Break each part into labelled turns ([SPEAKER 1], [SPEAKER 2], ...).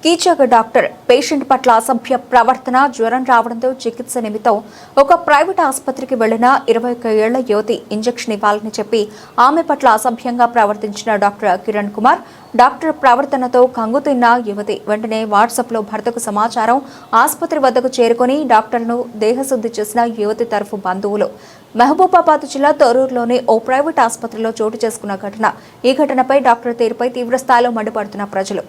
[SPEAKER 1] Keechaka doctor patient పట్ల అసభ్య ప్రవర్తన, జ్వరం రావడంతో చికిత్స నిమిత్తం ఒక ప్రైవేట్ ఆసుపత్రికి వెళ్లిన 21 ఏళ్ల యువతి ఇంజెక్షన్ ఇవ్వాలని చెప్పి ఆమె పట్ల అసభ్యంగా ప్రవర్తించిన డాక్టర్ కిరణ్ కుమార్. డాక్టర్ ప్రవర్తనతో కంగుతిన్న యువతి వెంటనే వాట్సాప్లో భర్తకు సమాచారం ఆసుపత్రి వద్దకు చేరుకుని డాక్టర్ను దేహశుద్ధి చేసిన యువతి తరఫు బంధువులు. మహబూబాబాద్ జిల్లా తొర్రూరులోని ఓ ప్రైవేట్ ఆసుపత్రిలో చోటు చేసుకున్న ఘటన. ఈ ఘటనపై డాక్టర్ తీరుపై తీవ్రస్థాయిలో మండిపడుతున్న ప్రజలు.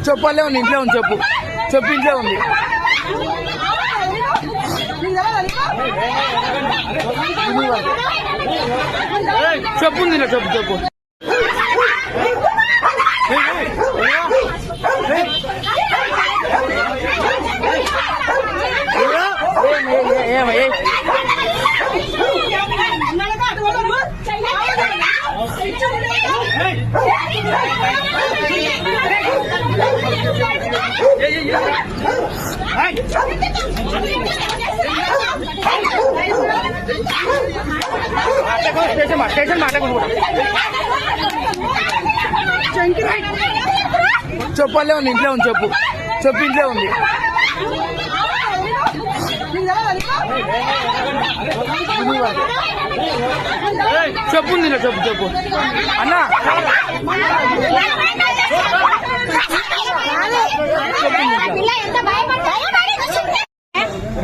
[SPEAKER 2] చెప్పలే ఉంది, ఇంట్లో ఉంది, చెప్పు ఇంట్లో ఉంది. చెప్పుంది, చెప్పు చెప్పలే ఉంది, ఇంట్లో ఉంది, చెప్పు ఇంట్లో ఉంది. చెప్పుంది, చెప్పు అన్నా.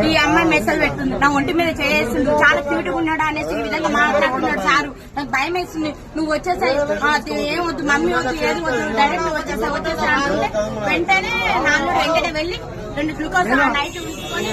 [SPEAKER 3] ఈ అమ్మాయి మెసేజ్ పెడుతుంది, నా ఒంటి మీద చేస్తుంది, చాలా క్యూట్గా ఉన్నాడు అనేసి ఈ విధంగా మాట్లాడుతున్నాడు సారు. నాకు భయం వేస్తుంది. నువ్వు వచ్చేసాయి, ఏం వద్దు, మమ్మీ వద్దు, ఏది వద్దు, డైరెక్ట్ వచ్చేసా అంటుంటే వెంటనే నాన్న వెంటనే వెళ్ళి 2 గ్లూకోజ్ నైట్ ఉంచుకొని